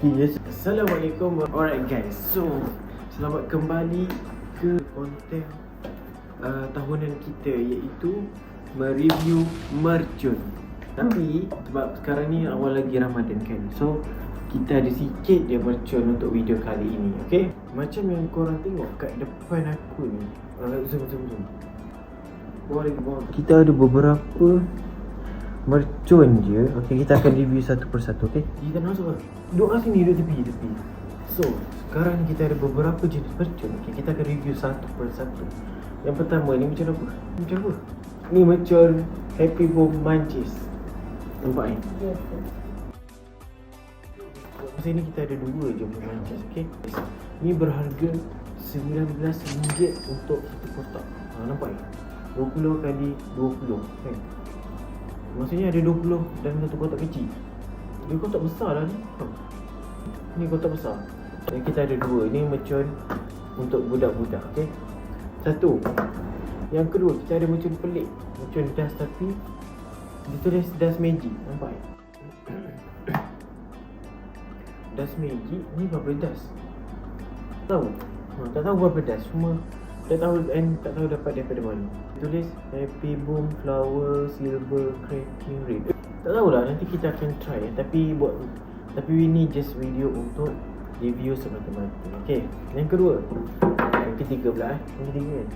Yes. Assalamualaikum. Alright guys, so selamat kembali ke konten tahunan kita, iaitu mereview mercun. Tapi sebab sekarang ni awal lagi Ramadan kan, so kita ada sikit dia mercun untuk video kali ini. Okay, macam yang korang tengok kat depan aku ni, zoom. Kita ada beberapa mercun je. Okay, kita akan review satu persatu. Okay, kita masuk lah. Duduk kat sini, duduk tepi. So, sekarang ni kita ada beberapa jenis mercun. Okay, kita akan review satu persatu. Yang pertama ni macam apa? Ni mercun Happy Boom Munchies. Nampak ni? Yes. Masa ni kita ada dua je Munchies. Okay, ni berharga RM19 untuk satu kotak. Nampak ni? 20 kali 20 kan? Maksudnya ada 20 dan satu kotak kecil. Dia kotak besar lah ni. Ni kotak besar. Dan kita ada dua. Ni mercun untuk budak-budak. Okay, satu. Yang kedua, kita ada mercun pelik. Mercun dust tapi ditulis Dust Magic. Nampak tak? Dust Magic ni berapa dust? Tahu? Tak tahu berapa dust. Cuma tak tahu dapat daripada mana. Tulis Happy Boom Flower Silver Cracking Ring. Tak tahulah, nanti kita akan try. Tapi ini just video untuk review semata-mata. Okay, yang kedua. Yang ketiga pula Yang ketiga kan,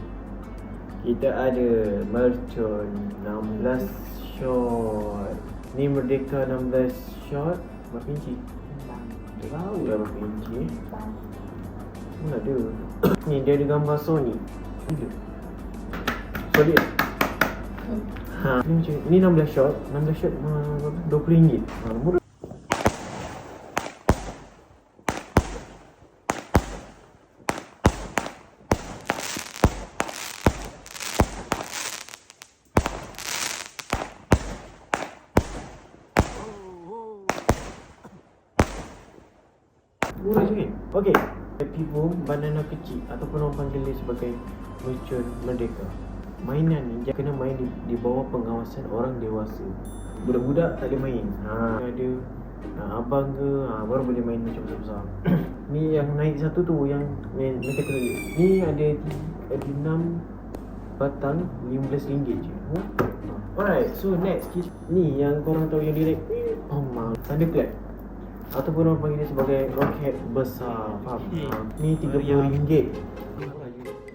kita ada mercun 16 shot. Ni Merdeka 16 shot. Berapa inci? Tak tahu lah berapa inci. Mana ada. Ni dia ada gambar Sony. Gila. Solid. Ni macam ni 16 shot. 16 shot RM20. Murah. Murah je kan? Okay, Happy Boom banana kecil ataupun orang panggil dia sebagai mercun Merdeka. Mainan ni kena main di bawah pengawasan orang dewasa. Budak-budak tak boleh main. Ada abang ke baru boleh main macam besar-besar. Ni yang naik satu tu yang mereka kredit. Ni ada 6 batang RM15 je. Alright, so next ni yang korang tahu yang direct Thunderclap ataupun orang panggil dia sebagai roket besar. Faham? Ni RM30.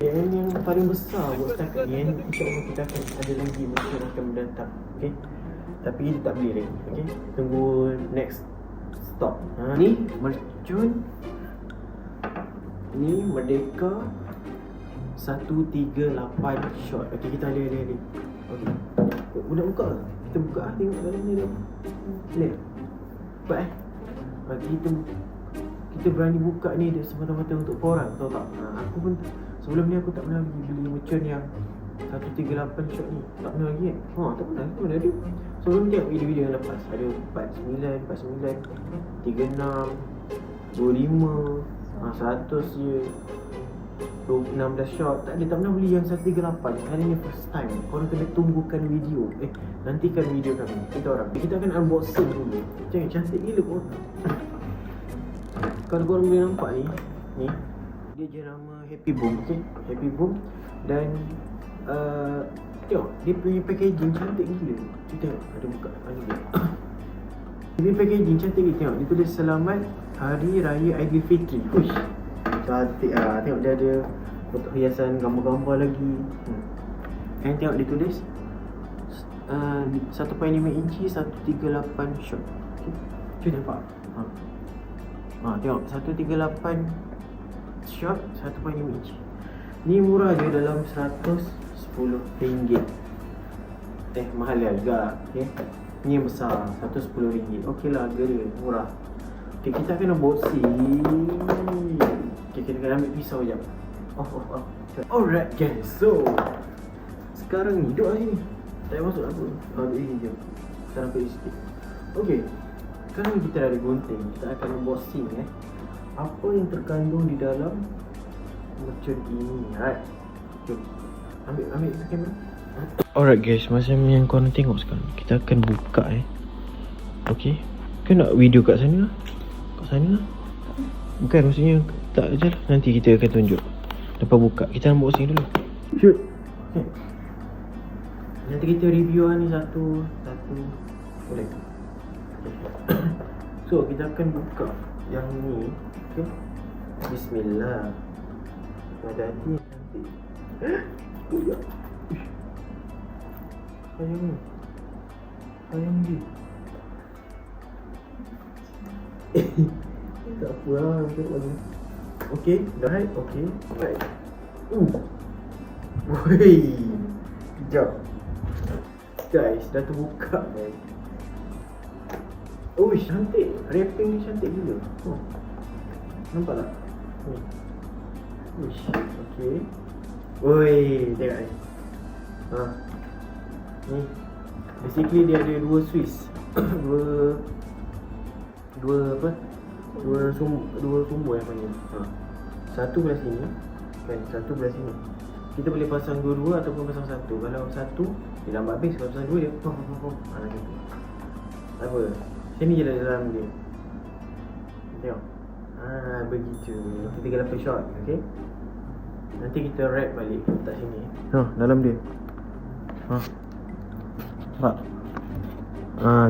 Yang paling besar buat setakat ni, insyaAllah kita akan ada lagi mercun akan mendatang. Okay, tapi kita tak beli lagi. Okay, tunggu next stop. Ni mercun, ni Merdeka 138 shot. Okay, kita ada. Okay, budak buka ke? Kita buka lah, tengok dalam ni. Lihat cepat kita berani buka ni semata-mata untuk korang, tahu tak? Aku pun sebelum ni aku tak pernah beli mercun yang 138 shot ni. Tak pernah lagi kan? Tak pernah ada. Sebelum tengok video-video yang lepas ada 49, 36, 25, 100 je, 16 shot. Tak pernah beli yang 138. Kali ni first time. Korang kena tunggukan video. Nantikan video kami. Kita akan unboxing dulu. Cantik gila korang. Kalau korang boleh nampak ni dia jenama Happy Boom. Okay, Happy Boom. Dan tengok dia punya packaging cantik gila. Kita tengok ada buka dia punya packaging cantik gila. Tengok dia tulis Selamat Hari Raya Aidilfitri. Uish, cantik lah. Tengok dia ada bentuk hiasan gambar-gambar lagi. And tengok dia tulis 1.5 inci 138 shot. Okay, cuba nampak. Tengok 138 shot 1.5 inci. Ni murah je, dalam RM110. Mahal harga. Okay, ni yang besar RM110. Okey lah, harga dia murah. Okay, kita kena unboxing. Okay, kita kena ambil pisau sekejap. Alright guys, so sekarang ni duduk sini. Tak payah masuk apa. Ambil ini je. Kita nampak sikit. Okay, sekarang kita ada gunting. Kita akan unboxing apa yang terkandung di dalam mercun ini. Alright, jom ambil kamera. Alright guys, macam yang korang tengok sekarang, kita akan buka Okay, kau nak video kat sana? kat sana. Bukan, maksudnya tak je lah. Nanti kita akan tunjuk lepas buka. Kita unboxing dulu. Shoot. Okay. Nanti kita review ni satu boleh. Okay. So kita akan buka yang ni. Okay. Bismillah. Hati-hati nanti. Sayang dia. Tak apa lah, okay, right, okay, right. Woi, sekejap. Guys, dah terbuka guys. Oh, cantik. Wrapping ni cantik gila. Oh. Nampak tak? Uish, okay. Woi, tengok ni. Ni. Basically dia ada dua Swiss. dua sumber yang panggil. Satu belah sini, kan, satu belah sini. Kita boleh pasang dua-dua ataupun pasang satu. Kalau satu dia lambat habis, kalau pasang dua dia macam tu. Apa? Sini je dalam dia. Tengok. Begitu. Kita 38 shot, okey. Nanti kita wrap balik letak sini. Dalam dia. Nampak?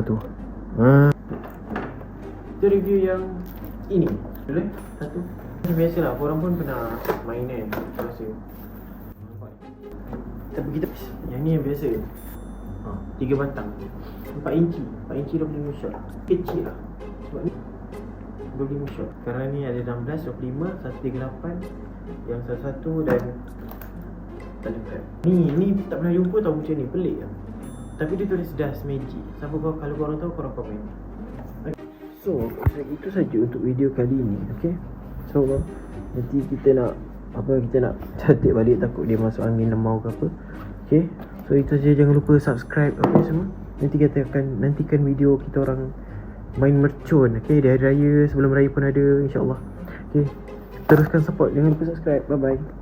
Tu. Kita review yang ini. Boleh? Satu. Macam biasalah, korang pun pernah main kan, rasa. Tapi kita yang ni yang biasa. 3 batang. 4 inci 25 shot. Kecil lah. Sebab ni 25 shot. Sekarang ni ada 16, 25, 138, yang satu dan telegram. Ni tak pernah jumpa tau macam ni, pelik lah. Tapi dia tulis Dust Magic. Siapa kau, kalau korang tahu korang komen. So, itu saja untuk video kali ni, okay? So, nanti kita nak cantik balik, takut dia masuk angin lemau ke apa. Okay? So, itu saja, jangan lupa subscribe apa semua. Nanti kita akan nantikan video kita orang main mercun, okay? Di hari raya, sebelum raya pun ada, insyaAllah. Okay? Teruskan support, jangan lupa subscribe. Bye bye.